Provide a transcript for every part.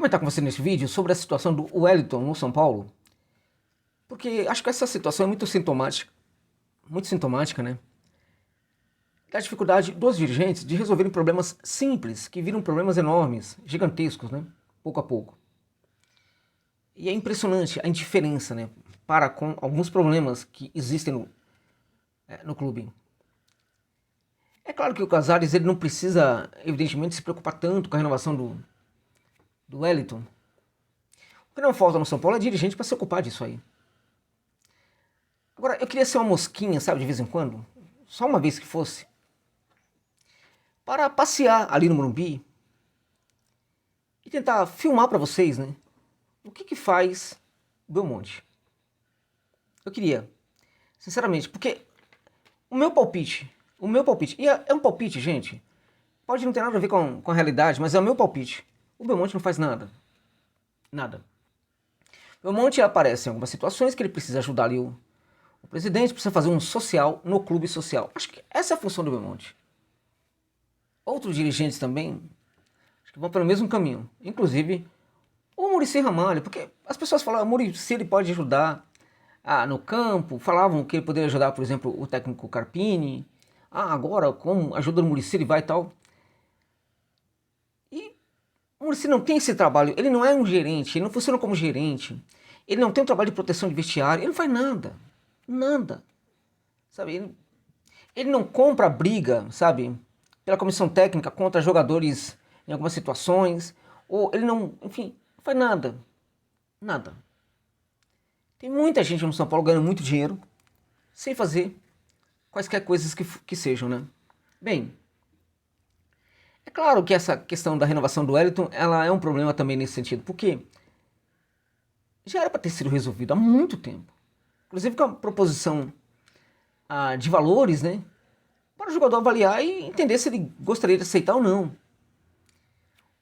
comentar com você neste vídeo sobre a situação do Wellington no São Paulo, porque acho que essa situação é muito sintomática, né? Da dificuldade dos dirigentes de resolverem problemas simples, que viram problemas enormes, gigantescos, né? Pouco a pouco. E é impressionante a indiferença, né? Para com alguns problemas que existem no clube. É claro que o Casares ele não precisa, evidentemente, se preocupar tanto com a renovação do Wellington. O que não falta no São Paulo é dirigente para se ocupar disso aí. Agora, eu queria ser uma mosquinha, sabe, de vez em quando, só uma vez que fosse, para passear ali no Morumbi e tentar filmar para vocês, né, o que faz o Belmonte. Eu queria, sinceramente, porque o meu palpite, e é um palpite, gente, pode não ter nada a ver com a realidade, mas é o meu palpite. O Belmonte não faz nada. Nada. O Belmonte aparece em algumas situações que ele precisa ajudar ali o presidente, precisa fazer um social no clube social. Acho que essa é a função do Belmonte. Outros dirigentes também, acho que vão pelo mesmo caminho. Inclusive o Muricy Ramalho, porque as pessoas falam, o Muricy ele pode ajudar no campo, falavam que ele poderia ajudar, por exemplo, o técnico Carpini. Agora, como ajuda o Muricy ele vai e tal. E o Muricy não tem esse trabalho, ele não é um gerente, ele não funciona como gerente. Ele não tem um trabalho de proteção de vestiário, ele não faz nada. Nada. Sabe, ele não compra briga, sabe, pela comissão técnica contra jogadores em algumas situações, ou ele não, enfim, não faz nada. Nada. Tem muita gente no São Paulo ganhando muito dinheiro sem fazer quaisquer coisas que sejam, né? Bem, é claro que essa questão da renovação do Wellington, ela é um problema também nesse sentido, porque já era para ter sido resolvido há muito tempo. Inclusive com a proposição de valores, né? Para o jogador avaliar e entender se ele gostaria de aceitar ou não.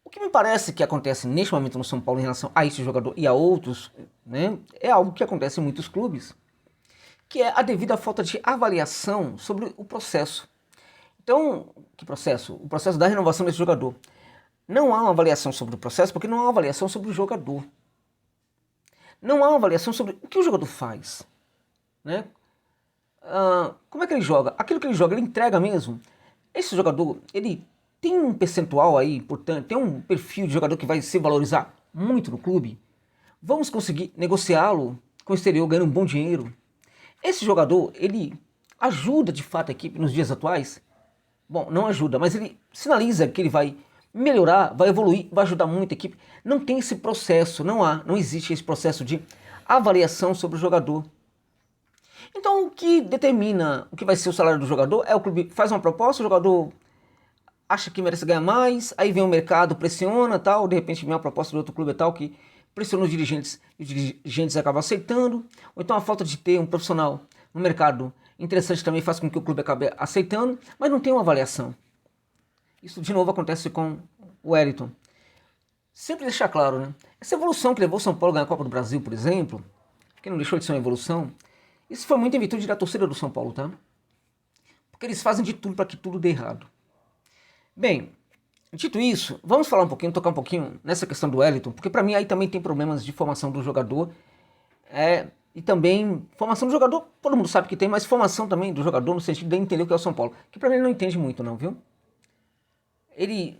O que me parece que acontece neste momento no São Paulo em relação a esse jogador e a outros, né, é algo que acontece em muitos clubes, que é a devida falta de avaliação sobre o processo. Então, que processo? O processo da renovação desse jogador. Não há uma avaliação sobre o processo porque não há uma avaliação sobre o jogador. Não há uma avaliação sobre o que o jogador faz, né? Como é que ele joga? Aquilo que ele joga, ele entrega mesmo? Esse jogador, ele tem um percentual aí, portanto, tem um perfil de jogador que vai se valorizar muito no clube? Vamos conseguir negociá-lo com o exterior ganhando um bom dinheiro? Esse jogador, ele ajuda de fato a equipe nos dias atuais? Bom, não ajuda, mas ele sinaliza que ele vai melhorar, vai evoluir, vai ajudar muito a equipe. Não tem esse processo, não existe esse processo de avaliação sobre o jogador. Então o que determina o que vai ser o salário do jogador é o clube faz uma proposta, o jogador acha que merece ganhar mais, aí vem o mercado, pressiona tal, de repente vem uma proposta do outro clube e tal que pressiona os dirigentes e os dirigentes acabam aceitando, ou então a falta de ter um profissional no mercado interessante também faz com que o clube acabe aceitando, mas não tem uma avaliação. Isso de novo acontece com o Wellington. Sempre deixar claro, né? Essa evolução que levou o São Paulo a ganhar a Copa do Brasil, por exemplo, que não deixou de ser uma evolução, isso foi muito em virtude da torcida do São Paulo, tá? Porque eles fazem de tudo para que tudo dê errado. Bem, dito isso, vamos falar um pouquinho, tocar um pouquinho nessa questão do Wellington, porque para mim aí também tem problemas de formação do jogador, e também formação do jogador, todo mundo sabe que tem, mas formação também do jogador no sentido de entender o que é o São Paulo, que para mim ele não entende muito não, viu? Ele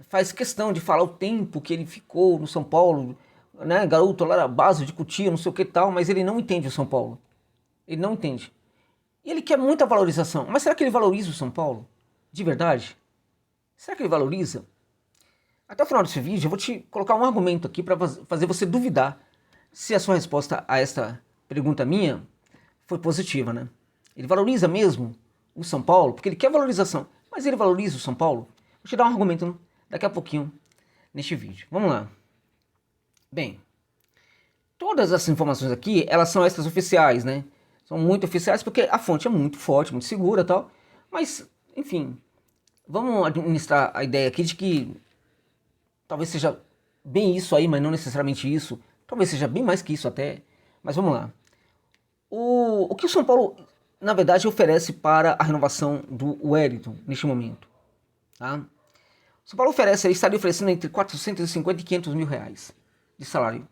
faz questão de falar o tempo que ele ficou no São Paulo, né, garoto lá da base de Cotia, não sei o que tal, mas ele não entende o São Paulo. Ele não entende. E ele quer muita valorização. Mas será que ele valoriza o São Paulo? De verdade? Será que ele valoriza? Até o final desse vídeo eu vou te colocar um argumento aqui para fazer você duvidar se a sua resposta a esta pergunta minha foi positiva, né? Ele valoriza mesmo o São Paulo? Porque ele quer valorização. Mas ele valoriza o São Paulo? Vou te dar um argumento daqui a pouquinho neste vídeo. Vamos lá. Bem, todas essas informações aqui, elas são extras oficiais, né? São muito oficiais porque a fonte é muito forte, muito segura e tal. Mas, enfim, vamos administrar a ideia aqui de que talvez seja bem isso aí, mas não necessariamente isso. Talvez seja bem mais que isso até. Mas vamos lá. O que o São Paulo, na verdade, oferece para a renovação do Wellington neste momento? Tá? São Paulo estaria oferecendo entre 450 e 500 mil reais de salário.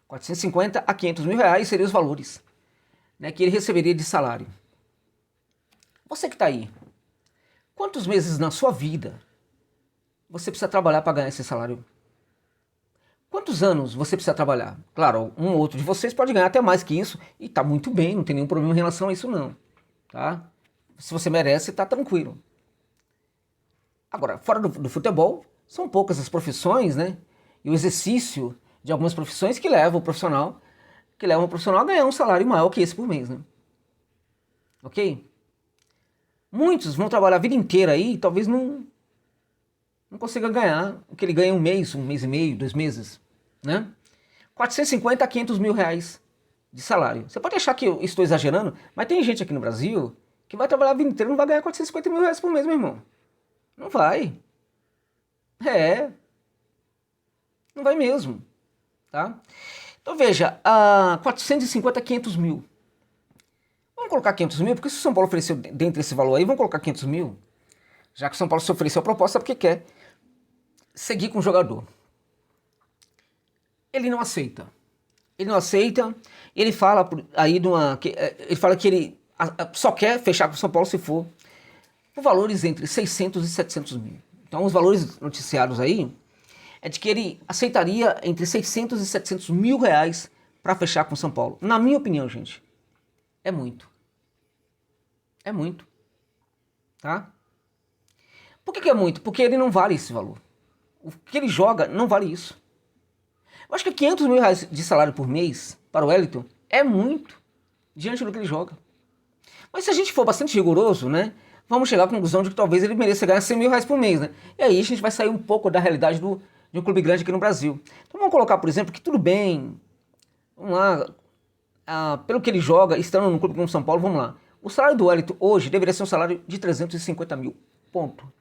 450 a 500 mil reais seriam os valores, né, que ele receberia de salário. Você que está aí, quantos meses na sua vida você precisa trabalhar para ganhar esse salário? Quantos anos você precisa trabalhar? Claro, um ou outro de vocês pode ganhar até mais que isso e está muito bem, não tem nenhum problema em relação a isso não, tá? Se você merece, está tranquilo. Agora, fora do futebol, são poucas as profissões, né? E o exercício de algumas profissões que levam o profissional a ganhar um salário maior que esse por mês, né? Ok? Muitos vão trabalhar a vida inteira aí e talvez não consiga ganhar o que ele ganha um mês e meio, 2 meses, né? 450 a 500 mil reais de salário. Você pode achar que eu estou exagerando, mas tem gente aqui no Brasil que vai trabalhar a vida inteira e não vai ganhar 450 mil reais por mês, meu irmão. Não vai. Não vai mesmo, tá? Então veja, 450 a 500 mil. Vamos colocar 500 mil, porque se o São Paulo ofereceu dentro desse valor aí, vamos colocar 500 mil. Já que o São Paulo se ofereceu a proposta porque quer seguir com o jogador. Ele não aceita. Ele fala aí ele fala que ele só quer fechar com o São Paulo se for por valores entre 600 e 700 mil. Então os valores noticiados aí é de que ele aceitaria entre 600 e 700 mil reais para fechar com o São Paulo. Na minha opinião, gente, é muito. É muito. Tá? Por que é muito? Porque ele não vale esse valor. O que ele joga não vale isso. Eu acho que 500 mil reais de salário por mês para o Wellington é muito diante do que ele joga. Mas se a gente for bastante rigoroso, né, vamos chegar à conclusão de que talvez ele mereça ganhar 100 mil reais por mês, né? E aí a gente vai sair um pouco da realidade de um clube grande aqui no Brasil. Então vamos colocar, por exemplo, que tudo bem, vamos lá, pelo que ele joga, estando num clube como o São Paulo, vamos lá. O salário do Wellington hoje deveria ser um salário de 350 mil, ponto.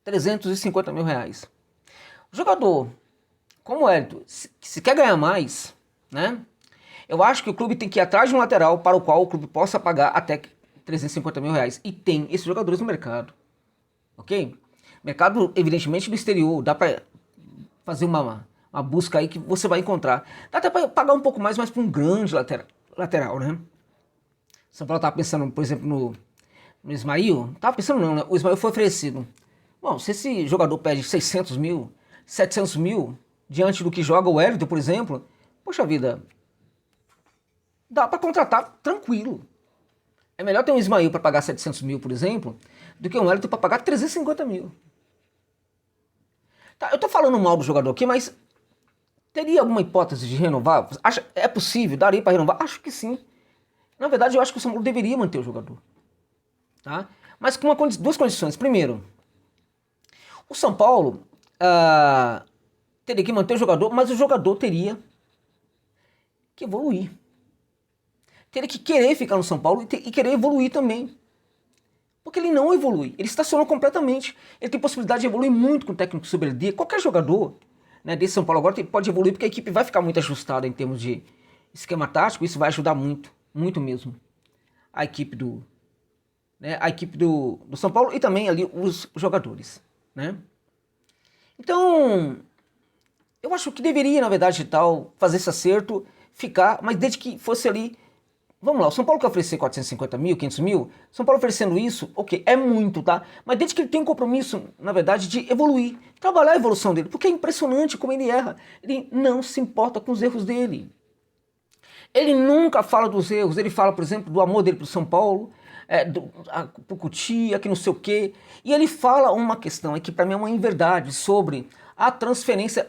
350 mil reais. O jogador, como o Wellington, se quer ganhar mais, né? Eu acho que o clube tem que ir atrás de um lateral para o qual o clube possa pagar até 350 mil reais. E tem esses jogadores no mercado. Ok? Mercado, evidentemente, do exterior. Dá para fazer uma busca aí que você vai encontrar. Dá até para pagar um pouco mais, mas para um grande lateral, né? São Paulo estava pensando, por exemplo, no Ismael. Estava pensando não, né? O Ismael foi oferecido. Bom, se esse jogador pede 600 mil, 700 mil, diante do que joga o Wellington, por exemplo, poxa vida, dá para contratar tranquilo. É melhor ter um Ismael para pagar 700 mil, por exemplo, do que um Wellington para pagar 350 mil. Tá, eu tô falando mal do jogador aqui, mas teria alguma hipótese de renovar? É possível? Daria para renovar? Acho que sim. Na verdade, eu acho que o São Paulo deveria manter o jogador. Tá? Mas com duas condições. Primeiro, o São Paulo teria que manter o jogador, mas o jogador teria que evoluir. Teria que querer ficar no São Paulo e querer evoluir também. Porque ele não evolui, ele estacionou completamente. Ele tem possibilidade de evoluir muito com o técnico Soberdia. Qualquer jogador, né, desse São Paulo agora pode evoluir porque a equipe vai ficar muito ajustada em termos de esquema tático. Isso vai ajudar muito, muito mesmo. A equipe do São Paulo e também ali os jogadores, né? Então, eu acho que deveria, na verdade, fazer esse acerto, ficar, mas desde que fosse ali. Vamos lá, o São Paulo quer oferecer 450 mil, 500 mil, São Paulo oferecendo isso, ok, é muito, tá? Mas desde que ele tem um compromisso, na verdade, de evoluir, trabalhar a evolução dele, porque é impressionante como ele erra. Ele não se importa com os erros dele. Ele nunca fala dos erros, ele fala, por exemplo, do amor dele pro São Paulo, pro Cutia, que não sei o quê. E ele fala uma questão, que para mim é uma inverdade, sobre a transferência.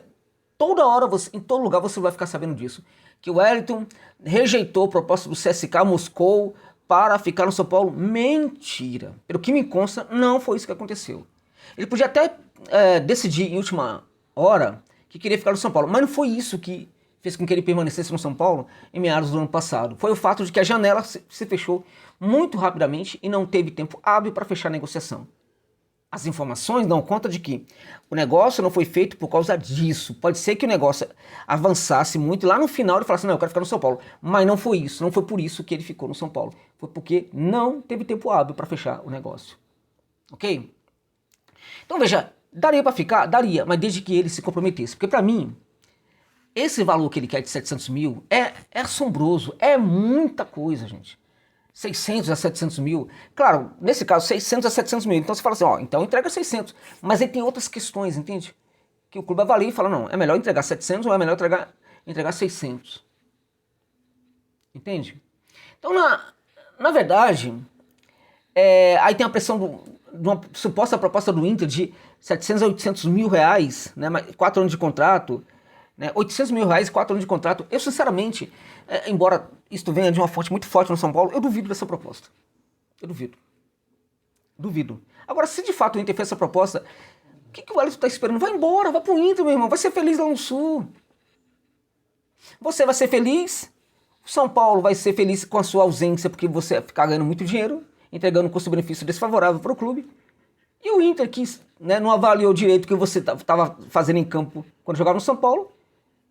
Toda hora, em todo lugar, você vai ficar sabendo disso. Que o Wellington rejeitou a proposta do CSKA Moscou para ficar no São Paulo. Mentira. Pelo que me consta, não foi isso que aconteceu. Ele podia até decidir em última hora que queria ficar no São Paulo, mas não foi isso que fez com que ele permanecesse no São Paulo em meados do ano passado. Foi o fato de que a janela se fechou muito rapidamente e não teve tempo hábil para fechar a negociação. As informações dão conta de que o negócio não foi feito por causa disso. Pode ser que o negócio avançasse muito e lá no final ele falasse, não, eu quero ficar no São Paulo. Mas não foi isso, não foi por isso que ele ficou no São Paulo. Foi porque não teve tempo hábil para fechar o negócio. Ok? Então veja, daria para ficar? Daria, mas desde que ele se comprometesse. Porque para mim, esse valor que ele quer de 700 mil é assombroso, é muita coisa, gente. 600 a 700 mil. Claro, nesse caso, 600 a 700 mil. Então você fala assim, ó, então entrega 600. Mas aí tem outras questões, entende? Que o clube avalia e fala, não, é melhor entregar 700 ou é melhor entregar 600. Entende? Então, na verdade, aí tem a pressão de uma suposta proposta do Inter de 700 a 800 mil reais, né, 4 anos de contrato, né, 800 mil reais, 4 anos de contrato. Eu, sinceramente, embora isto venha de uma fonte muito forte no São Paulo, eu duvido dessa proposta. Eu duvido. Duvido. Agora, se de fato o Inter fez essa proposta, o que o Wellington está esperando? Vai embora, vai pro Inter, meu irmão. Vai ser feliz lá no Sul. Você vai ser feliz, o São Paulo vai ser feliz com a sua ausência, porque você vai ficar ganhando muito dinheiro, entregando um custo-benefício desfavorável para o clube. E o Inter, que, né, não avaliou direito o que você estava fazendo em campo quando jogava no São Paulo,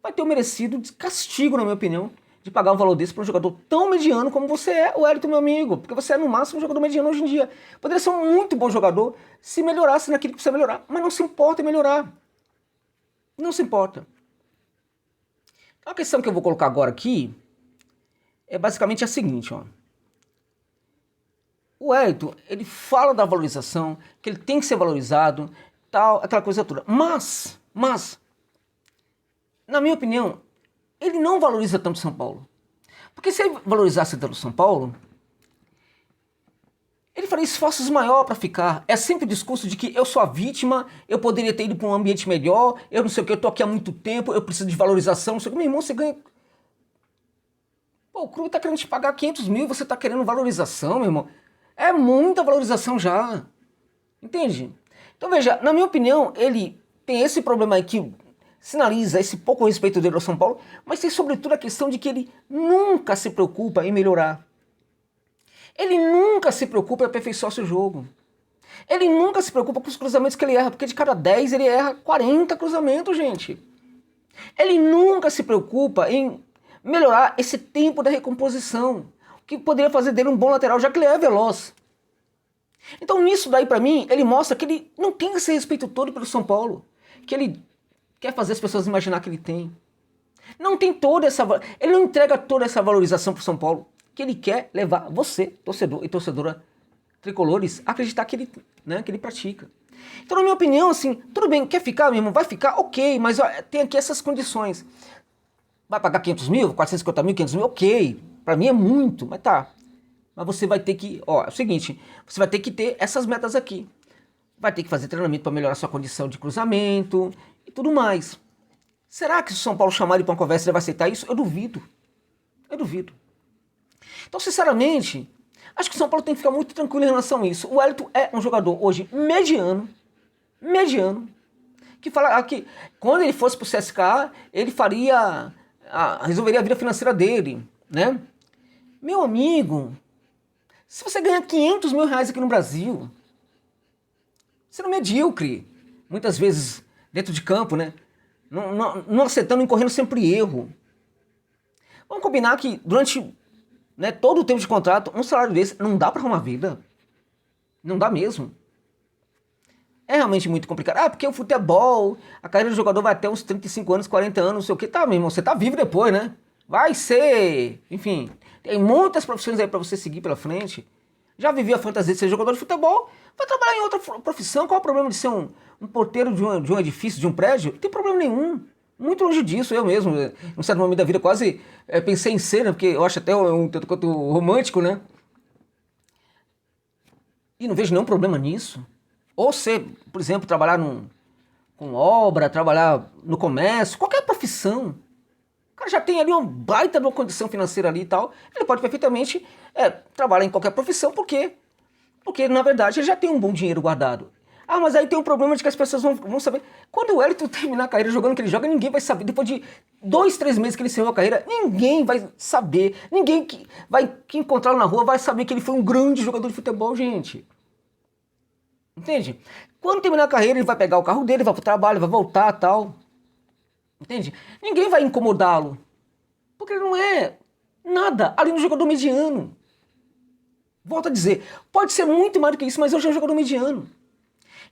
vai ter o merecido castigo, na minha opinião, de pagar um valor desse para um jogador tão mediano como você é, o Wellington, meu amigo. Porque você é, no máximo, um jogador mediano hoje em dia. Poderia ser um muito bom jogador se melhorasse naquilo que precisa melhorar. Mas não se importa em melhorar. Não se importa. A questão que eu vou colocar agora aqui é basicamente a seguinte, ó. O Wellington, ele fala da valorização, que ele tem que ser valorizado, tal, aquela coisa toda. Mas, na minha opinião, ele não valoriza tanto São Paulo. Porque se ele valorizasse tanto São Paulo, ele faria esforços maiores para ficar. É sempre o discurso de que eu sou a vítima, eu poderia ter ido para um ambiente melhor, eu não sei o que, eu tô aqui há muito tempo, eu preciso de valorização, não sei o que. Meu irmão, você ganha... Pô, o clube tá querendo te pagar 500 mil, você tá querendo valorização, meu irmão. É muita valorização já. Entende? Então veja, na minha opinião, ele tem esse problema aí que sinaliza esse pouco respeito dele ao São Paulo, mas tem sobretudo a questão de que ele nunca se preocupa em melhorar. Ele nunca se preocupa em aperfeiçoar seu jogo. Ele nunca se preocupa com os cruzamentos que ele erra, porque de cada 10 ele erra 40 cruzamentos, gente. Ele nunca se preocupa em melhorar esse tempo da recomposição, o que poderia fazer dele um bom lateral, já que ele é veloz. Então nisso daí pra mim, ele mostra que ele não tem esse respeito todo pelo São Paulo, que ele quer fazer as pessoas imaginar que ele tem. Não tem toda essa... Ele não entrega toda essa valorização pro São Paulo, que ele quer levar você, torcedor e torcedora tricolores, a acreditar que ele, né, que ele pratica. Então, na minha opinião, assim, tudo bem, quer ficar mesmo? Vai ficar? Ok, mas ó, tem aqui essas condições. Vai pagar 500 mil, 450 mil, 500 mil? Ok, pra mim é muito, mas tá. Mas você vai ter que, ó, é o seguinte, você vai ter que ter essas metas aqui. Vai ter que fazer treinamento para melhorar sua condição de cruzamento e tudo mais. Será que se o São Paulo chamar ele para uma conversa ele vai aceitar isso? Eu duvido. Eu duvido. Então, sinceramente, acho que o São Paulo tem que ficar muito tranquilo em relação a isso. O Wellington é um jogador hoje mediano, que fala que quando ele fosse pro CSKA, ele resolveria a vida financeira dele, né? Meu amigo, se você ganha 500 mil reais aqui no Brasil, sendo medíocre, muitas vezes dentro de campo, né? Não acertando e correndo sempre erro. Vamos combinar que durante, né, todo o tempo de contrato, um salário desse não dá para arrumar vida. Não dá mesmo. É realmente muito complicado. Ah, porque o futebol, a carreira do jogador vai até uns 35 anos, 40 anos, não sei o que. Tá, meu irmão, você tá vivo depois, né? Vai ser... Enfim, tem muitas profissões aí para você seguir pela frente. Já vivi a fantasia de ser jogador de futebol, vai trabalhar em outra profissão. Qual é o problema de ser um porteiro de um edifício, de um prédio? Não tem problema nenhum. Muito longe disso, eu mesmo, num certo momento da vida, quase pensei em ser, né, porque eu acho até um tanto quanto romântico, né? E não vejo nenhum problema nisso. Ou ser, por exemplo, trabalhar com obra, trabalhar no comércio, qualquer profissão. O cara já tem ali uma baita de uma condição financeira ali e tal, ele pode perfeitamente trabalhar em qualquer profissão, por quê? Porque, na verdade, ele já tem um bom dinheiro guardado. Ah, mas aí tem um problema de que as pessoas vão saber. Quando o Wellington terminar a carreira jogando o que ele joga, ninguém vai saber. Depois de 2, 3 meses que ele encerrou a carreira, ninguém vai saber. Ninguém que encontrá-lo na rua vai saber que ele foi um grande jogador de futebol, gente. Entende? Quando terminar a carreira, ele vai pegar o carro dele, vai pro trabalho, vai voltar, tal. Entende? Ninguém vai incomodá-lo. Porque ele não é nada além do jogador mediano. Volto a dizer, pode ser muito mais do que isso, mas hoje é um jogador mediano.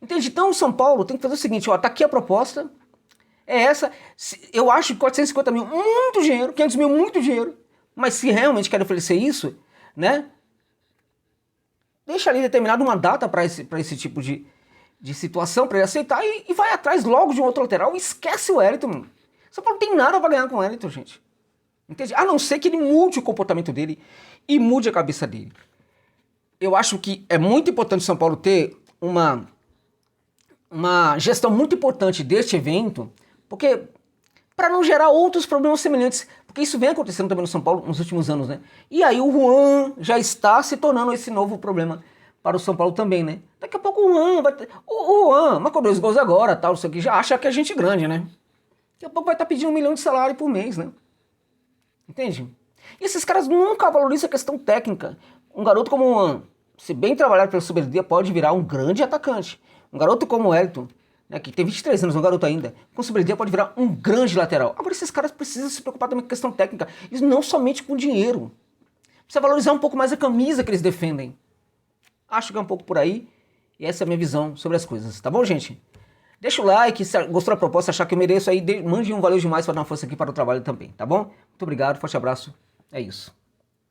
Entende? Então o São Paulo tem que fazer o seguinte, ó, tá aqui a proposta, é essa, eu acho que 450 mil, muito dinheiro, 500 mil, muito dinheiro, mas se realmente quer oferecer isso, né, deixa ali determinada uma data para esse tipo de situação, para ele aceitar e vai atrás logo de um outro lateral, esquece o Wellington. São Paulo não tem nada para ganhar com o Wellington, gente. Entende? A não ser que ele mude o comportamento dele e mude a cabeça dele. Eu acho que é muito importante o São Paulo ter uma gestão muito importante deste evento, porque para não gerar outros problemas semelhantes, porque isso vem acontecendo também no São Paulo nos últimos anos, né? E aí o Juan já está se tornando esse novo problema para o São Paulo também, né? Daqui a pouco o Juan vai ter... O Juan marcou 2 gols agora, tal, isso aqui, já acha que é gente grande, né? Daqui a pouco vai estar pedindo 1 milhão de salário por mês, né? Entende? E esses caras nunca valorizam a questão técnica. Um garoto como o Juan, se bem trabalhar pela Superliga, pode virar um grande atacante. Um garoto como o Wellington, né, que tem 23 anos, um garoto ainda, com Superliga pode virar um grande lateral. Agora esses caras precisam se preocupar também com a questão técnica, e não somente com dinheiro. Precisa valorizar um pouco mais a camisa que eles defendem. Acho que é um pouco por aí, e essa é a minha visão sobre as coisas, tá bom, gente? Deixa o like, se gostou da proposta, achar que eu mereço aí, mande um valeu demais para dar uma força aqui para o trabalho também, tá bom? Muito obrigado, forte abraço, é isso.